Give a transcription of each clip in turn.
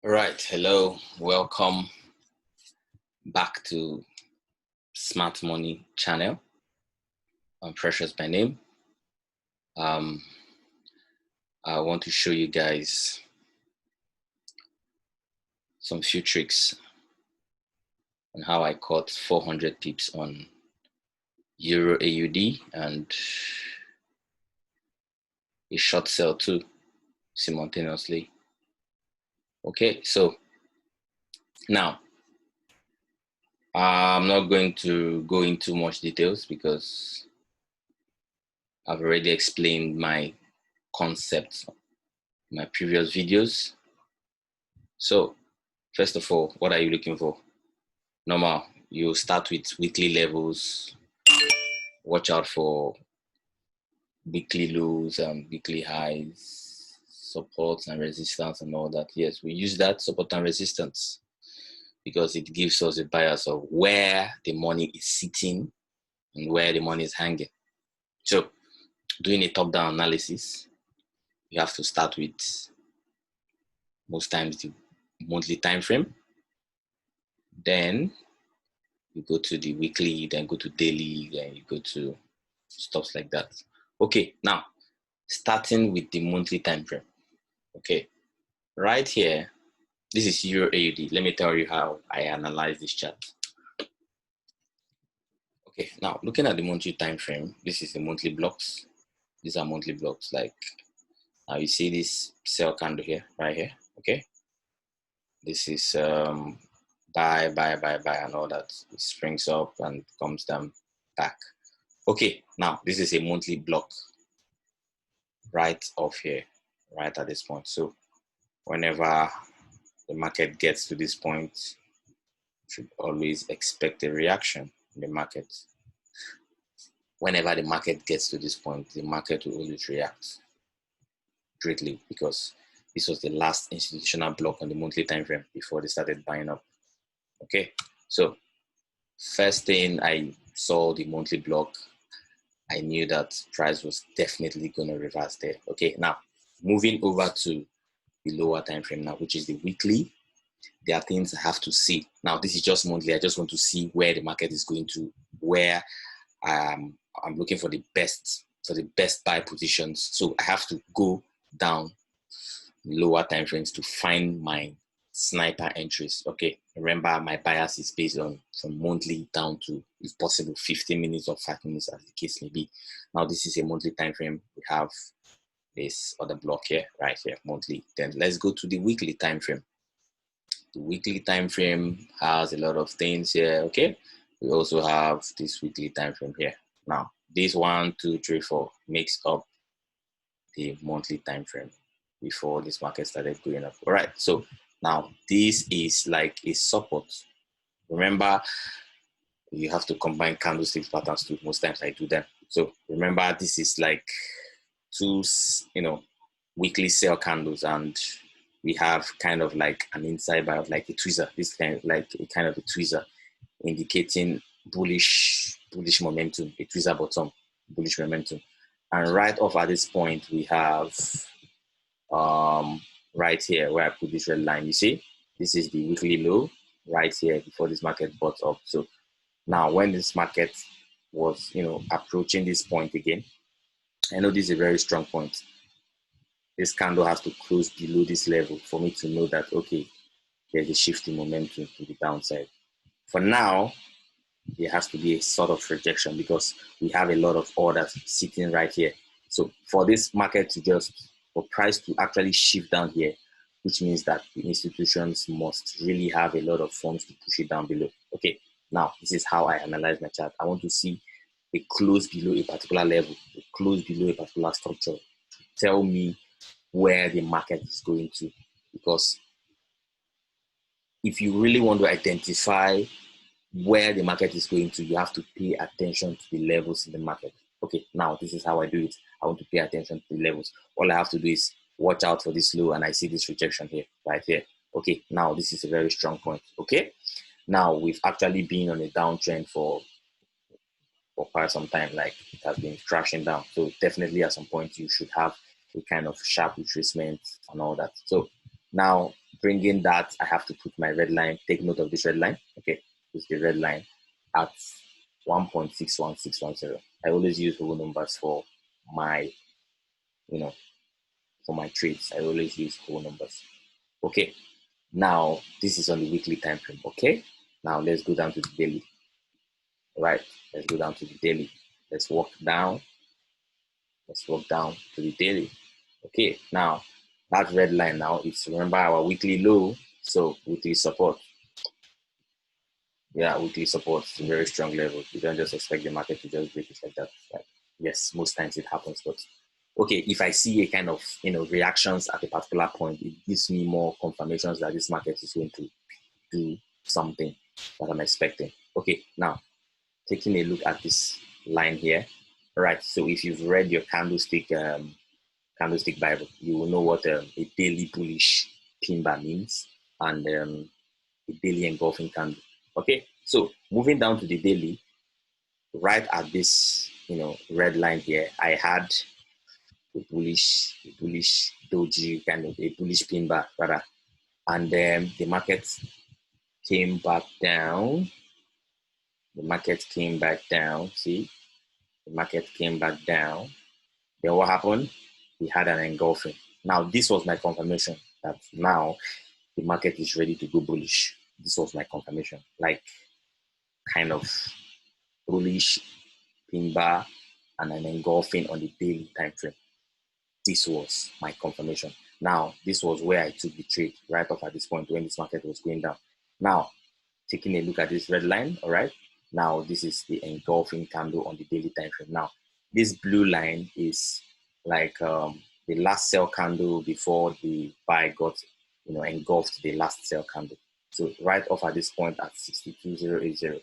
All right, hello, welcome back to Smart Money channel. I'm Precious by name. I want to show you guys some few tricks on how I caught 400 pips on Euro AUD and a short sell too simultaneously. Okay, so now I'm not going to go into much details because I've already explained my concept in my previous videos. So first of all, what are you looking for? Normal, you start with weekly levels, watch out for weekly lows and weekly highs, supports and resistance and all that. Yes, we use that support and resistance because it gives us a bias of where the money is sitting and where the money is hanging. So doing a top-down analysis, you have to start with most times the monthly time frame. Then you go to the weekly, then go to daily, then you go to stuff like that. Okay, now starting with the monthly time frame. Okay, right here, this is Euro AUD. Let me tell you how I analyze this chart. Okay, now looking at the monthly time frame, this is the monthly blocks. These are monthly blocks. Like now you see this sell candle here, right here. Okay, this is buy, and all that. It springs up and comes down back. Okay, now this is a monthly block right off here, right at this point. So whenever the market gets to this point, you should always expect a reaction in the market. Whenever the market gets to this point, the market will always react greatly because this was the last institutional block on the monthly time frame before they started buying up. Okay, so first thing I saw the monthly block, I knew that price was definitely going to reverse there. Okay, now moving over to the lower time frame now, which is the weekly. There are things I have to see. Now, this is just monthly. I just want to see where the market is going to, where I'm looking for the best buy positions. So I have to go down lower time frames to find my sniper entries. Okay, remember my bias is based on from monthly down to, if possible, 15 minutes or 5 minutes, as the case may be. Now, this is a monthly time frame. We have this other block here, right here, monthly. Then let's go to the weekly time frame. The weekly time frame has a lot of things here. Okay, we also have this weekly time frame here. Now, this 1, 2, 3, 4 makes up the monthly time frame before this market started going up. All right, so now this is like a support. Remember, you have to combine candlestick patterns too. Most times I do them. So remember, this is like two, weekly sell candles, and we have kind of like an inside buy of like a tweezer. This kind of like a kind of a tweezer indicating bullish momentum, a tweezer bottom, bullish momentum. And right off at this point, we have right here where I put this red line. You see, this is the weekly low right here before this market bought up. So now when this market was, approaching this point again, I know this is a very strong point. This candle has to close below this level for me to know that, okay, there's a shift in momentum to the downside. For now, there has to be a sort of rejection because we have a lot of orders sitting right here. So for this market to for price to actually shift down here, which means that the institutions must really have a lot of funds to push it down below. Okay, now this is how I analyze my chart. I want to see a close below a particular level, a close below a particular structure to tell me where the market is going to. Because if you really want to identify where the market is going to, you have to pay attention to the levels in the market. Okay, now this is how I do it. I want to pay attention to the levels. All I have to do is watch out for this low, and I see this rejection here, right here. Okay, now this is a very strong point. Okay, now we've actually been on a downtrend for quite some time, like it has been crashing down. So definitely at some point you should have a kind of sharp retracement and all that. So now bringing that, I have to put my red line, take note of this red line. Okay, it's the red line at 1.61610. I always use whole numbers for my, for my trades. I always use whole numbers. Okay, now this is on the weekly time frame. Okay, now let's go down to the daily. All right, let's go down to the daily. Let's walk down. Let's walk down to the daily. Okay, now that red line now, it's, remember, our weekly low, so weekly support. Yeah, weekly support is a very strong level. You don't just expect the market to just break it like that. Like, yes, most times it happens, but okay, if I see a kind of reactions at a particular point, it gives me more confirmations that this market is going to do something that I'm expecting. Okay, now taking a look at this line here. All right, so if you've read your candlestick Bible, you will know what a daily bullish pin bar means, and a daily engulfing candle. Okay, so moving down to the daily, right at this red line here, I had a bullish doji, kind of a bullish pin bar rather, and then the market came back down. The market came back down. See, the market came back down. Then what happened? We had an engulfing. Now this was my confirmation that now the market is ready to go bullish. This was my confirmation, like kind of bullish pin bar and an engulfing on the daily time frame. This was my confirmation. Now, this was where I took the trade right off at this point when this market was going down. Now, taking a look at this red line, all right? Now, this is the engulfing candle on the daily time frame. Now, this blue line is like the last sell candle before the buy got, engulfed the last sell candle. So right off at this point at 62,080.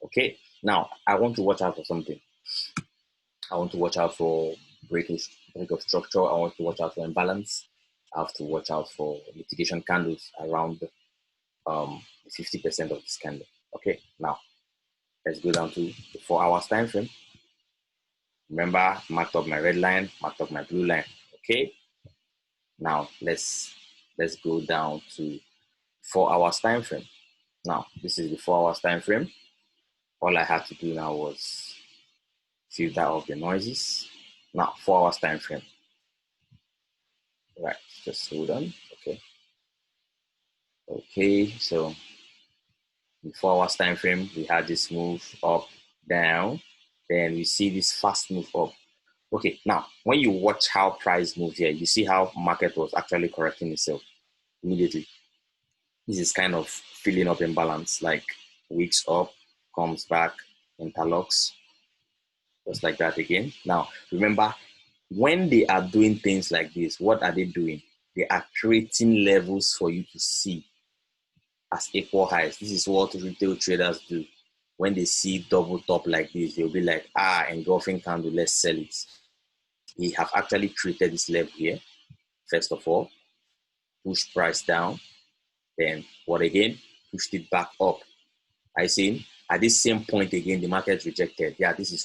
Okay, now I want to watch out for something. I want to watch out for break of structure. I want to watch out for imbalance. I have to watch out for litigation candles around 50% of this candle. Okay, now let's go down to the 4 hours time frame. Remember, marked up my red line, marked up my blue line. Okay, now let's go down to 4 hours time frame. Now this is the 4 hours time frame. All I had to do now was filter off the noises. Now 4 hours time frame. Right, just hold on. Okay, so in 4 hours time frame, we had this move up, down, then we see this fast move up. Okay, now when you watch how price moved here, you see how market was actually correcting itself immediately. This is kind of filling up imbalance, like weeks up, comes back, interlocks, just like that again. Now, remember, when they are doing things like this, what are they doing? They are creating levels for you to see as equal highs. This is what retail traders do. When they see double top like this, they'll be like, engulfing candle, let's sell it. We have actually created this level here. First of all, push price down. Then what again? Pushed it back up. I see at this same point again, the market rejected. Yeah, this is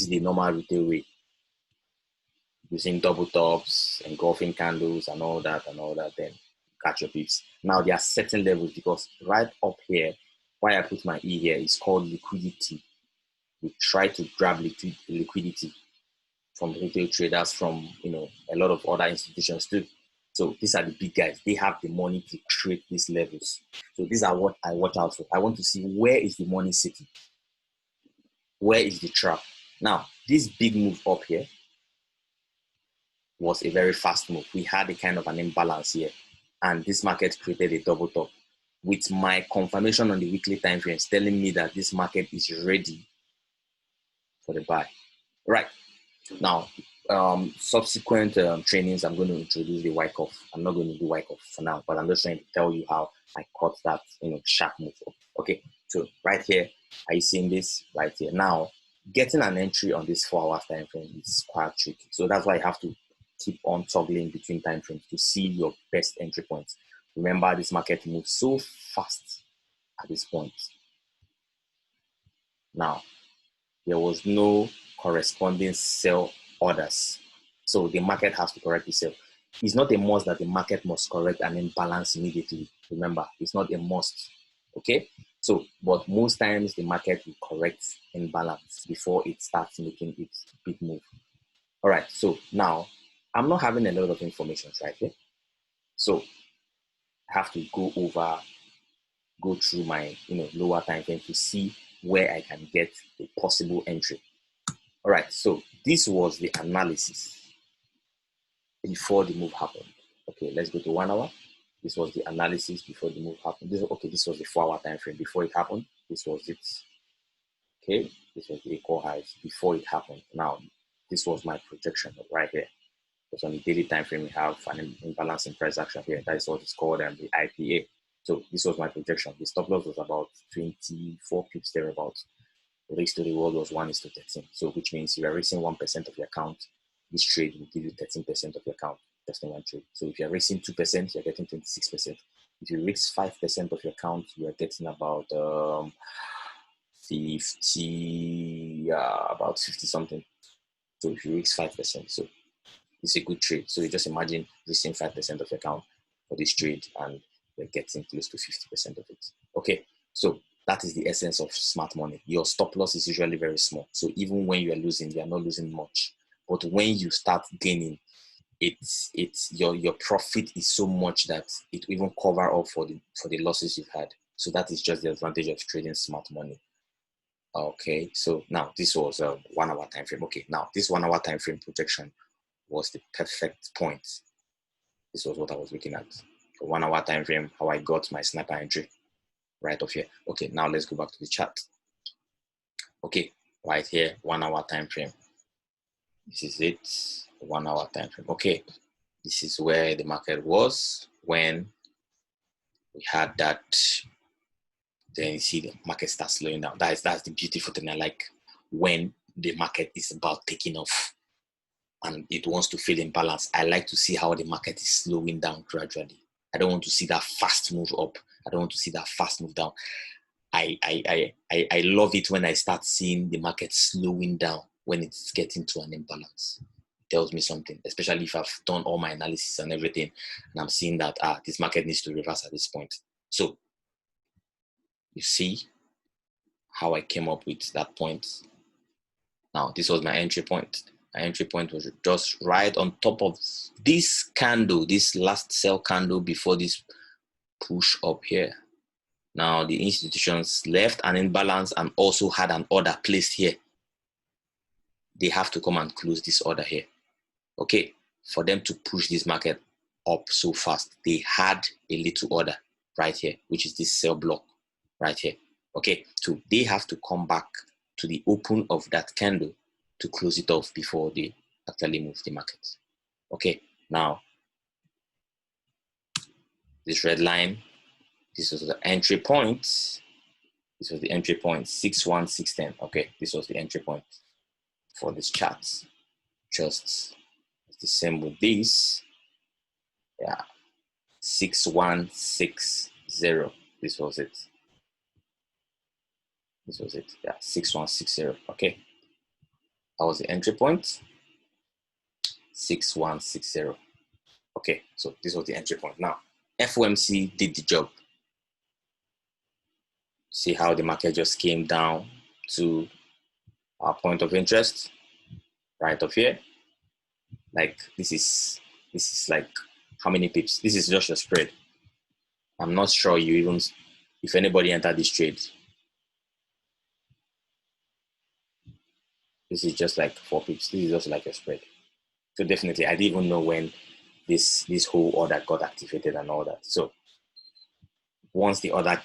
the normal retail way. Using double tops, engulfing candles and all that, then catch your pips. Now there are certain levels because right up here, why I put my E here is called liquidity. We try to grab liquidity from retail traders, from a lot of other institutions too. So these are the big guys. They have the money to create these levels. So these are what I watch out for. I want to see where is the money sitting. Where is the trap? Now, this big move up here was a very fast move. We had a kind of an imbalance here, and this market created a double top. With my confirmation on the weekly time frames telling me that this market is ready for the buy. Right. Now, subsequent trainings, I'm going to introduce the Wyckoff. I'm not going to do Wyckoff for now, but I'm just trying to tell you how I caught that sharp move up. Okay, so right here, are you seeing this right here? Now, getting an entry on this 4 hours time frame is quite tricky. So that's why you have to keep on toggling between time frames to see your best entry points. Remember, this market moves so fast at this point. Now, there was no corresponding sell orders. So the market has to correct itself. it's not a must that the market must correct and then balance immediately. Remember, it's not a must. Okay, so but most times the market will correct in balance before it starts making its big move. All right, so now I'm not having a lot of information right here, so I have to go through my lower time frame to see where I can get a possible entry. All right, so this was the analysis before the move happened. Okay, let's go to 1 hour. This was the analysis before the move happened. This was the 4 hour time frame before it happened. This was it. Okay, this was the equal highs before it happened. Now, this was my projection right here. Because on the daily time frame, we have an imbalance in price action here. That is what is called the IPA. So this was my projection. The stop loss was about 24 pips thereabouts. The risk to reward was 1:13. So which means you are risking 1% of your account. This trade will give you 13% of your account just in one trade. So if you're risking 2%, you're getting 26%. If you risk 5% of your account, you are getting about 50 something. So if you risk 5%, so it's a good trade. So you just imagine risking 5% of your account for this trade and you're getting close to 50% of it. Okay, so that is the essence of smart money. Your stop loss is usually very small. So even when you are losing, you are not losing much. But when you start gaining, your profit is so much that it will even cover up for the losses you've had. So that is just the advantage of trading smart money. Okay, so now this was a 1 hour time frame. Okay, now this 1 hour time frame projection was the perfect point. This was what I was looking at. The 1 hour time frame, how I got my sniper entry right off here. Okay, now let's go back to the chart. Okay, right here, 1 hour time frame. This is it, 1 hour time frame. Okay, this is where the market was when we had that. Then you see the market starts slowing down. That's the beautiful thing I like, when the market is about taking off and it wants to feel in balance. I like to see how the market is slowing down gradually. I don't want to see that fast move up. I don't want to see that fast move down. I love it when I start seeing the market slowing down when it's getting to an imbalance. It tells me something, especially if I've done all my analysis and everything, and I'm seeing that this market needs to reverse at this point. So you see how I came up with that point. Now, this was my entry point. My entry point was just right on top of this candle, this last sell candle before this push up here. Now, the institutions left an imbalance and also had an order placed here. They have to come and close this order here. Okay, for them to push this market up so fast, they had a little order right here, which is this sell block right here. Okay, so they have to come back to the open of that candle to close it off before they actually move the market. Okay, now this red line, this was the entry point. This was the entry point, 61610. Okay, this was the entry point for this chart. Just the same with this. Yeah, 6160. This was it. This was it. Yeah, 6160. Okay, that was the entry point. 6160. Okay, so this was the entry point. Now, FOMC did the job. See how the market just came down to our point of interest right up here. Like this is like how many pips? This is just a spread. I'm not sure you even, if anybody entered this trade, this is just like 4 pips. This is just like a spread. So definitely, I didn't even know when this whole order got activated and all that. So once the order,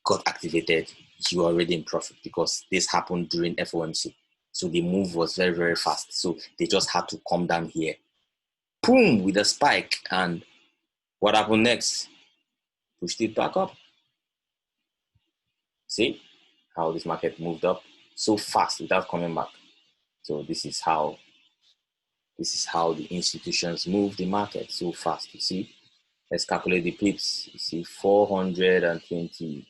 got activated, you are already in profit because this happened during FOMC. So the move was very, very fast. So they just had to come down here, boom, with a spike. And what happened next? Pushed it back up. See how this market moved up so fast without coming back. So this is how the institutions move the market so fast. You see, let's calculate the pips. You see, 420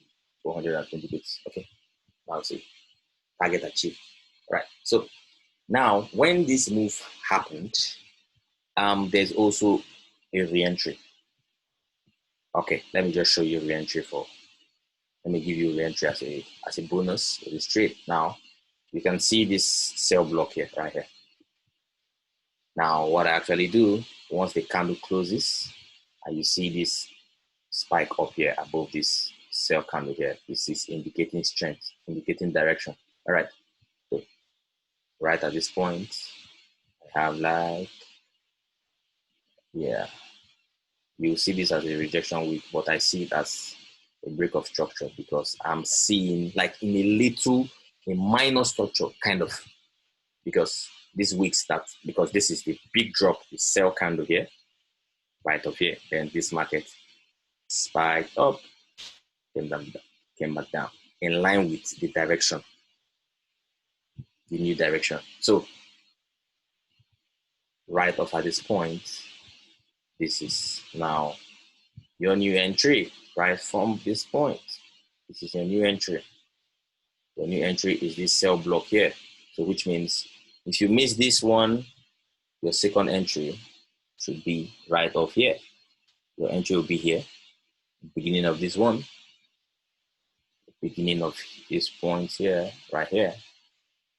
pips. Okay, now see, target achieved. Right. So now when this move happened there's also a re-entry. Okay, let me just show you re-entry let me give you re-entry as a bonus for this trade. Now, you can see this sell block here, right here. Now, what I actually do, once the candle closes, and you see this spike up here above this sell candle here, this is indicating strength, indicating direction. All right, so right at this point, I have like, yeah, you'll see this as a rejection week, but I see it as a break of structure because I'm seeing like in a minor structure kind of, because this week starts, because this is the big drop, the sell candle here, right up here. Then this market spiked up, came back down in line with the direction, the new direction. So right off at this point, this is now your new entry right from this point. This is your new entry. Your new entry is this sell block here. So which means if you miss this one, your second entry should be right off here. Your entry will be here, beginning of this one, beginning of this point here, right here.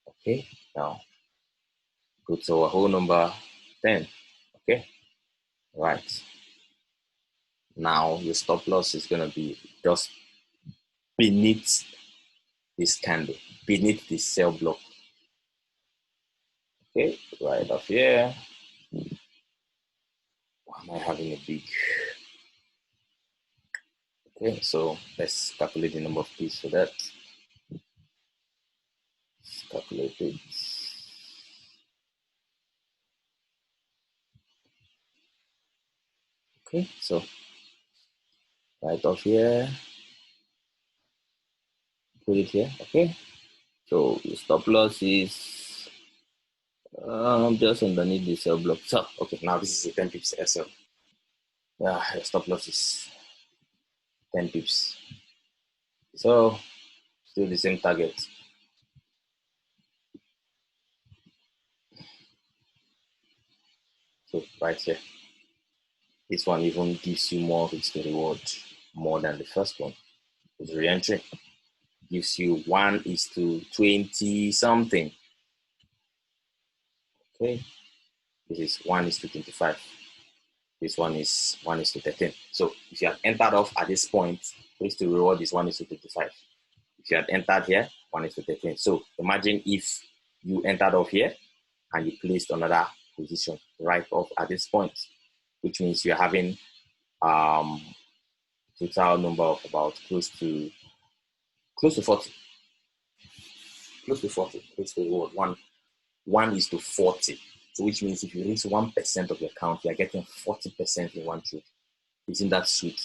Okay, now go to our whole number 10. Okay, right. Now your stop loss is gonna be just beneath this candle, beneath this sell block. Okay, right up here. Why am I having a big? Okay, so let's calculate the number of P's for that. Let's calculate it. Okay, so right off here, put it here. Okay, so your stop loss is just underneath the sell block. So okay, now this is a 10 pips SL. Yeah, your stop loss is 10 pips. So still the same target. So right here, this one even gives you more risk to reward more than the first one. It's re-entry. Gives you 1:20 something. Okay, this is 1:25. This one is 1:13. So if you had entered off at this point, risk to reward is 1:25. If you had entered here, 1:13. So imagine if you entered off here and you placed another position right off at this point, which means you're having total number of about close to 40. Close to 40. Risk to reward 1:40. So which means if you risk 1% of your account, you're getting 40% in one trade. Isn't that sweet?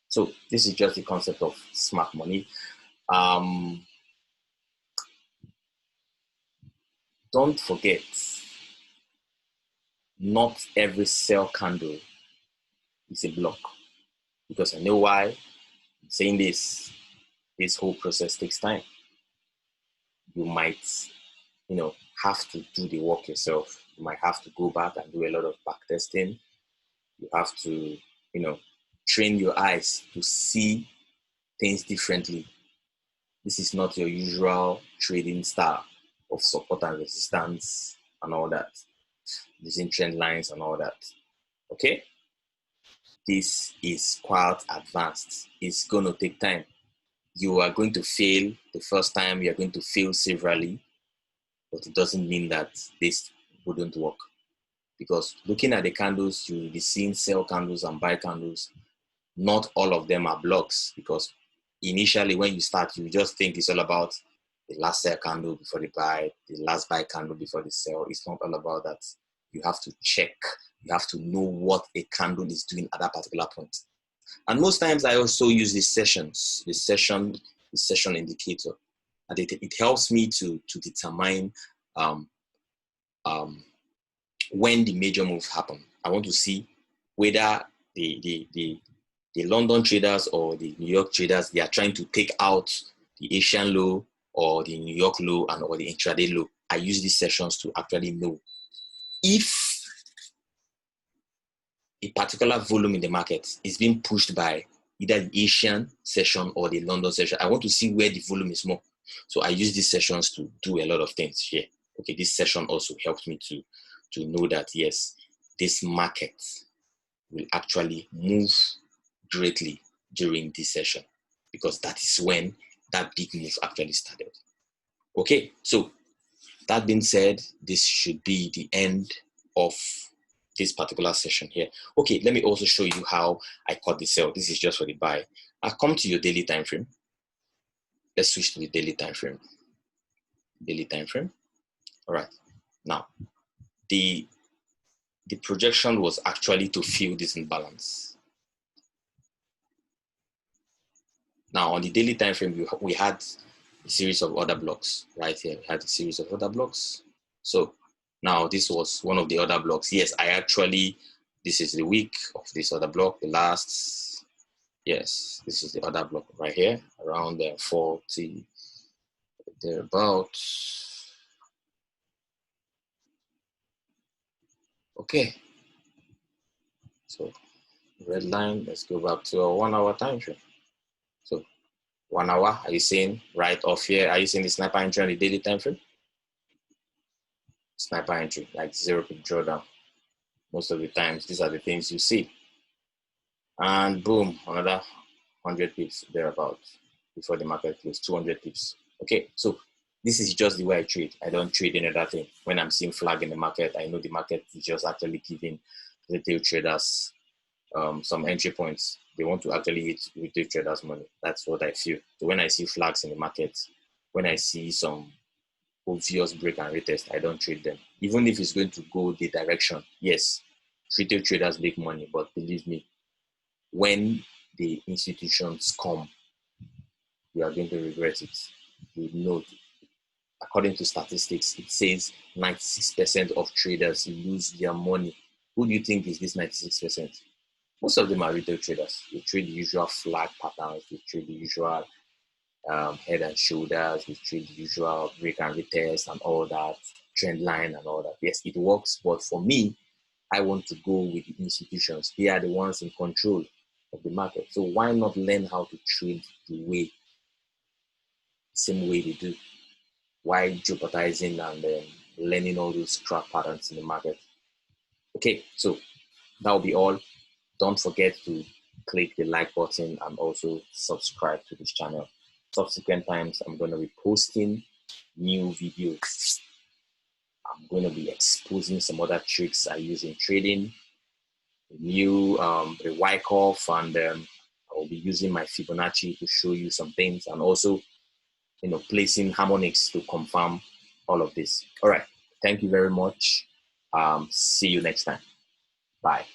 So this is just the concept of smart money. Don't forget, not every sell candle is a block. Because I know why I'm saying this whole process takes time. You might, have to do the work yourself. You might have to go back and do a lot of back testing. You have to, train your eyes to see things differently. This is not your usual trading style of support and resistance and all that, using trend lines and all that. Okay? This is quite advanced. It's going to take time. You are going to fail the first time, you're going to fail severally, but it doesn't mean that this wouldn't work. Because looking at the candles, you will be seeing sell candles and buy candles. Not all of them are blocks, because initially when you start, you just think it's all about the last sell candle before the buy, the last buy candle before the sell. It's not all about that. You have to check. You have to know what a candle is doing at that particular point. And most times I also use the session indicator. And it helps me to determine when the major moves happen. I want to see whether the London traders or the New York traders, they are trying to take out the Asian low or the New York low or the intraday low. I use these sessions to actually know if a particular volume in the market is being pushed by either the Asian session or the London session. I want to see where the volume is more. So I use these sessions to do a lot of things here. Okay, this session also helped me to know that, yes, this market will actually move greatly during this session, because that is when that big move actually started. Okay, so that being said, this should be the end of this particular session here. Okay, let me also show you how I caught the sell. This is just for the buy. I'll come to your daily time frame. Let's switch to the daily time frame. Daily time frame. All right. Now, the projection was actually to fill this imbalance. Now, on the daily time frame, we had a series of other blocks right here. We had a series of other blocks. So now this was one of the other blocks. Yes, this is the week of this other block, the last, yes, this is the other block right here, around 40, thereabouts. Okay, so red line, let's go back to a 1 hour time frame. So 1 hour, are you seeing right off here? Are you seeing the sniper entry on the daily time frame? Sniper entry, like 0 pip drawdown. Most of the times, these are the things you see. And boom, another 100 pips thereabouts before the market closed, 200 pips. Okay, so this is just the way I trade. I don't trade any other thing. When I'm seeing flag in the market, I know the market is just actually giving retail traders some entry points. They want to actually hit retail traders' money. That's what I feel. So when I see flags in the market, when I see some obvious break and retest, I don't trade them. Even if it's going to go the direction, yes, retail traders make money, but believe me, when the institutions come, you are going to regret it. You know, according to statistics, it says 96% of traders lose their money. Who do you think is this 96%? Most of them are retail traders. They trade the usual flag patterns. They trade the usual head and shoulders. They trade the usual break and retest and all that, trend line and all that. Yes, it works. But for me, I want to go with the institutions. They are the ones in control of the market. So why not learn how to trade the same way they do? Why jeopardizing and learning all those crap patterns in the market? Okay, so that will be all. Don't forget to click the like button and also subscribe to this channel. Subsequent times, I'm going to be posting new videos. I'm going to be exposing some other tricks I use in trading, the Wyckoff, and I will be using my Fibonacci to show you some things, and also, placing harmonics to confirm all of this. All right. Thank you very much. See you next time. Bye.